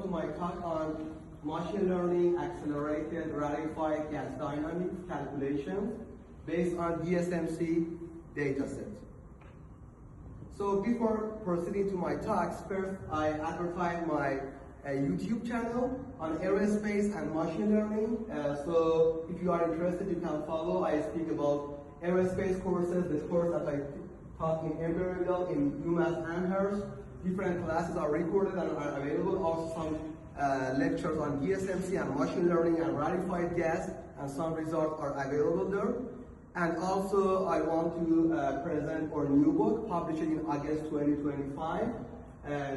my talk on machine learning accelerated rarefied gas dynamics calculations based on DSMC datasets. So before proceeding to my talks, first I advertise my YouTube channel on aerospace and machine learning. So if you are interested, you can follow. I speak about aerospace courses, the course that I taught in Embry-Riddle, in UMass Amherst. Different classes are recorded and are available. Also some lectures on DSMC and machine learning and rarefied gas, and some results are available there. And also I want to present our new book published in August 2025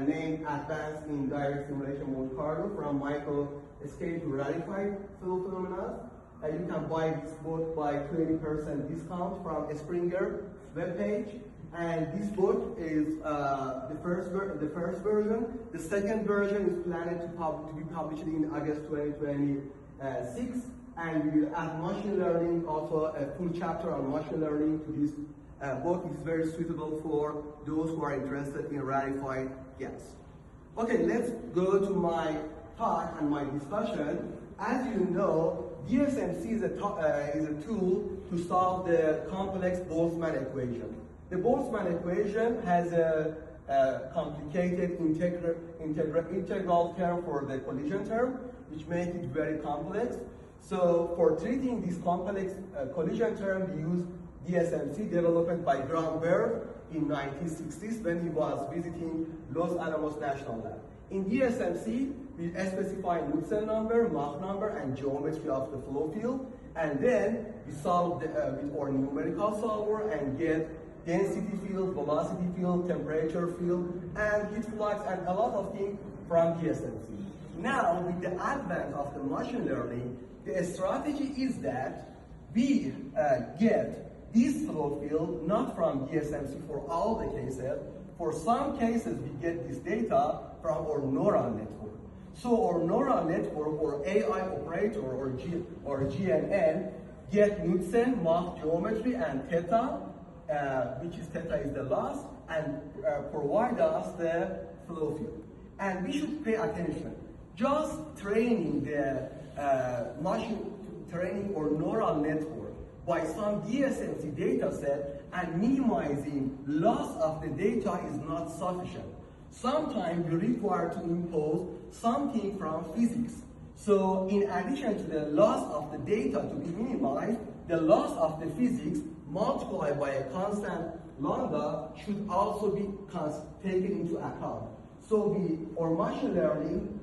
named Advanced in Direct Simulation Monte Carlo from Microscale to Rarefied Flow Phenomena. You can buy this book by 20% discount from Springer webpage. And this book is the first version. The second version is planned to be published in August 2026. And we will add machine learning, also a full chapter on machine learning to this book. It's very suitable for those who are interested in rarefied gas. Okay, let's go to my talk and my discussion. As you know, DSMC is a tool to solve the complex Boltzmann equation. The Boltzmann equation has a complicated integral term for the collision term, which makes it very complex. So for treating this complex collision term, we use DSMC developed by Gromberg in 1960s when he was visiting Los Alamos National Lab. In DSMC, we specify Knudsen number, Mach number, and geometry of the flow field, and then we solve with our numerical solver and get density field, velocity field, temperature field, and heat flux, and a lot of things from DSMC. Now, with the advent of the machine learning, the strategy is that we get this flow field not from DSMC for all the cases. For some cases, we get this data from our neural network. So our neural network, or AI operator, or GNN, get Knudsen, Mach geometry, and theta, which is theta is the loss, and provide us the flow field. And we should pay attention. Just training the training or neural network by some DSMC data set and minimizing loss of the data is not sufficient. Sometimes we require to impose something from physics. So in addition to the loss of the data to be minimized, the loss of the physics multiplied by a constant lambda should also be taken into account. So our machine learning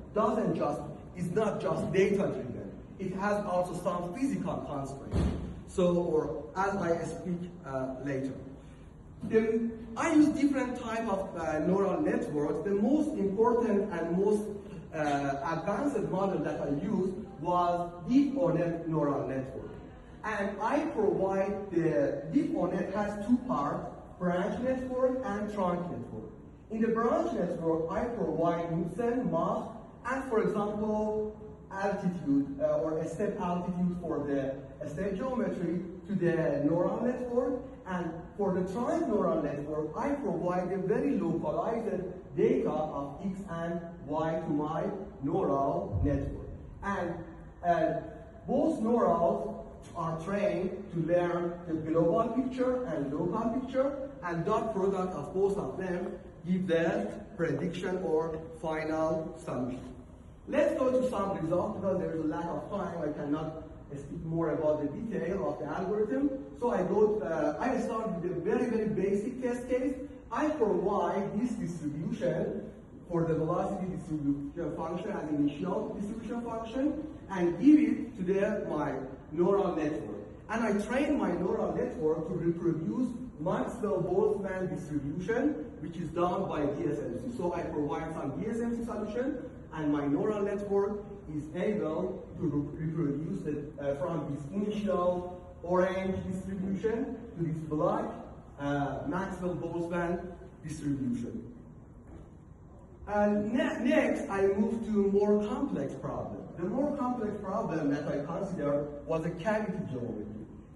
is not just data driven. It has also some physical constraints. So, or as I speak later. I use different type of neural networks. The most important and most advanced model that I used was DeepOnet neural network. And I provide the DeepOnet has two parts, branch network and trunk network. In the branch network, I provide Knudsen, Mach, and for example, altitude or a step altitude for the step geometry to the neural network. And for the trunk neural network, I provide a very localized data of X and Y to my neural network. And both neurals are trained to learn the global picture and local picture, and dot product of both of them give the prediction or final solution. Let's go to some results because there is a lack of time. I cannot speak more about the detail of the algorithm. So I start with a very, very basic test case. I provide this distribution for the velocity distribution function as initial distribution function and give it to my neural network. And I train my neural network to reproduce Maxwell-Boltzmann distribution, which is done by DSMC. So I provide some DSMC solution, and my neural network is able to reproduce it from this initial orange distribution to this black Maxwell-Boltzmann distribution. And next, I move to a more complex problem. The more complex problem that I consider was a cavity geometry.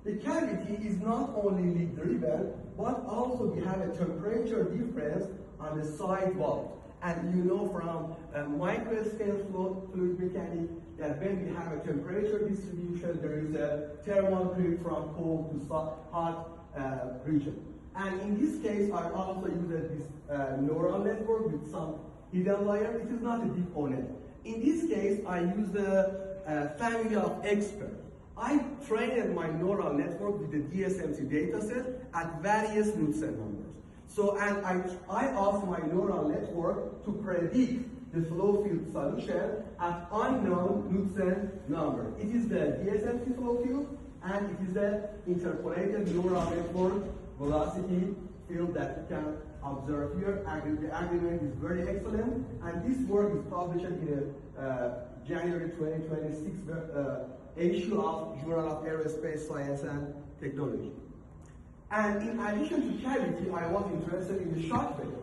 The cavity is not only leak driven, but also we have a temperature difference on the side wall. And you know from microscale fluid mechanics that when we have a temperature distribution, there is a thermal creep from cold to hot region. And in this case, I also used this neural network with some hidden layer. It is not a DeepOnet. In this case, I used a family of experts. I trained my neural network with the DSMC dataset at various Knudsen numbers. So, and I asked my neural network to predict the flow field solution at unknown Knudsen number. It is the DSMC flow field, and it is the interpolated neural network velocity field that you can observe here. The agreement is very excellent, and this work is published in a January 2026 issue of Journal of Aerospace Science and Technology. And in addition to cavity, I was interested in the shock wave.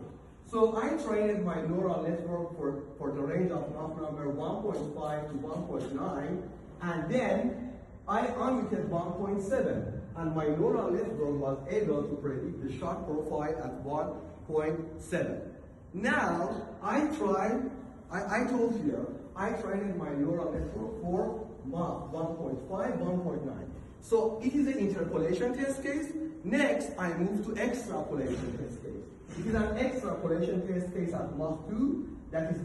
So I trained my neural network for the range of Mach number 1.5 to 1.9, and then I unmuted 1.7, and my neural network was able to predict the shock profile at 1.7. Now, I told here, I trained my neural network for Mach 1.5, 1.9. So it is an interpolation test case. Next, I move to extrapolation test case. It is an extrapolation test case at Mach 2 that is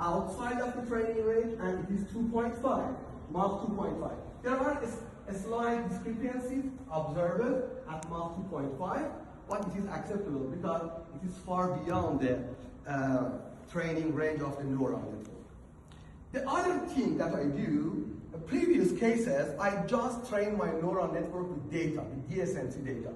outside of the training range, and it is 2.5, Mach 2.5. There are a slight discrepancies observed at Mach 2.5, but it is acceptable because it is far beyond the training range of the neural network. The other thing that I do, in previous cases, I just train my neural network with data, with DSMC data.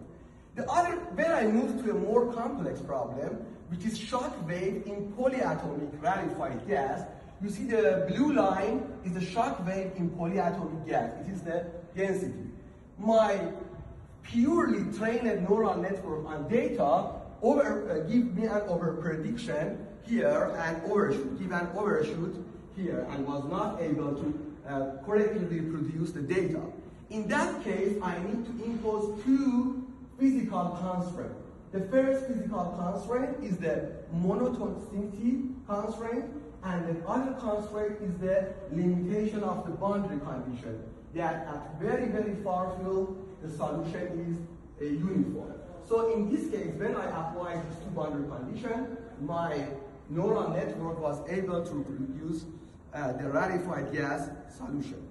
When I move to a more complex problem, which is shock wave in polyatomic rarefied gas, you see the blue line is the shock wave in polyatomic gas. It is the density. My purely trained neural network on data give me an over prediction here and overshoot, give an overshoot here, and was not able to correctly reproduce the data. In that case, I need to impose two physical constraints. The first physical constraint is the monotonicity constraint, and the other constraint is the limitation of the boundary condition, that at very, very far field, the solution is uniform. So in this case, when I applied these two boundary conditions, my neural network was able to produce the rarefied gas solution.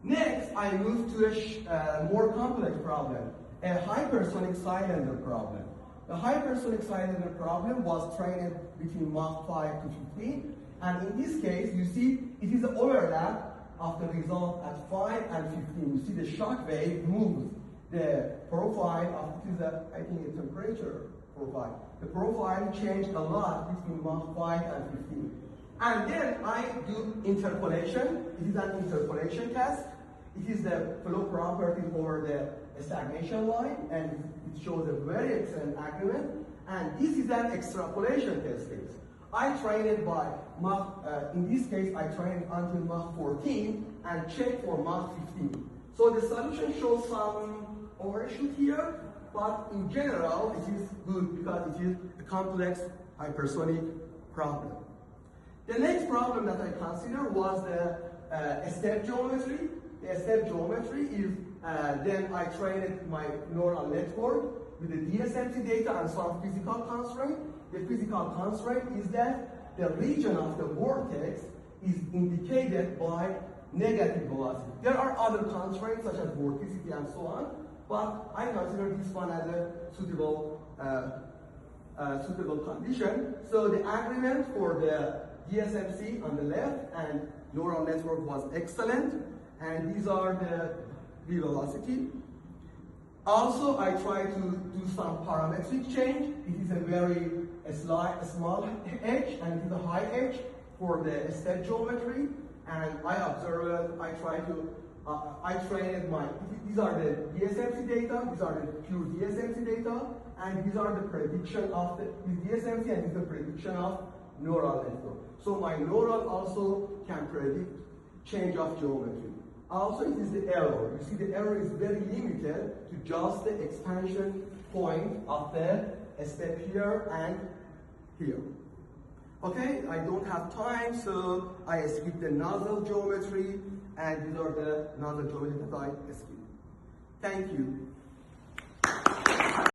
Next, I move to a more complex problem, a hypersonic cylinder problem. The hypersonic cylinder problem was trained between Mach 5 to 15, and in this case, you see it is an overlap of the result at 5 and 15. You see the shock wave moves the profile of, it is I think a temperature profile. The profile changed a lot between Mach 5 and 15. And then I do interpolation. It is an interpolation test. It is the flow property over the stagnation line, and it shows a very excellent agreement. And this is an extrapolation test case. I trained it by Mach, in this case, I trained it until Mach 14 and checked for Mach 15. So the solution shows some overshoot here, but in general, it is good because it is a complex hypersonic problem. The next problem that I considered was the step geometry. The step geometry is, then I trained my neural network with the DSMC data and some physical constraint. The physical constraint is that the region of the vortex is indicated by negative velocity. There are other constraints such as vorticity and so on, but I consider this one as a suitable condition. So the agreement for the DSMC on the left and neural network was excellent, and these are the velocity. Also, I try to do some parametric change. It is a very small edge, and it is a high edge for the step geometry. And I observed, I trained my, these are the DSMC data, these are the pure DSMC data, and these are the prediction of the DSMC, and this is the prediction of neural network. So my neural also can predict change of geometry. Also, it is the error. You see the error is very limited to just the expansion point of the step here and here. Okay, I don't have time, so I skip the nozzle geometry, and these are the nozzle geometry that I skip. Thank you.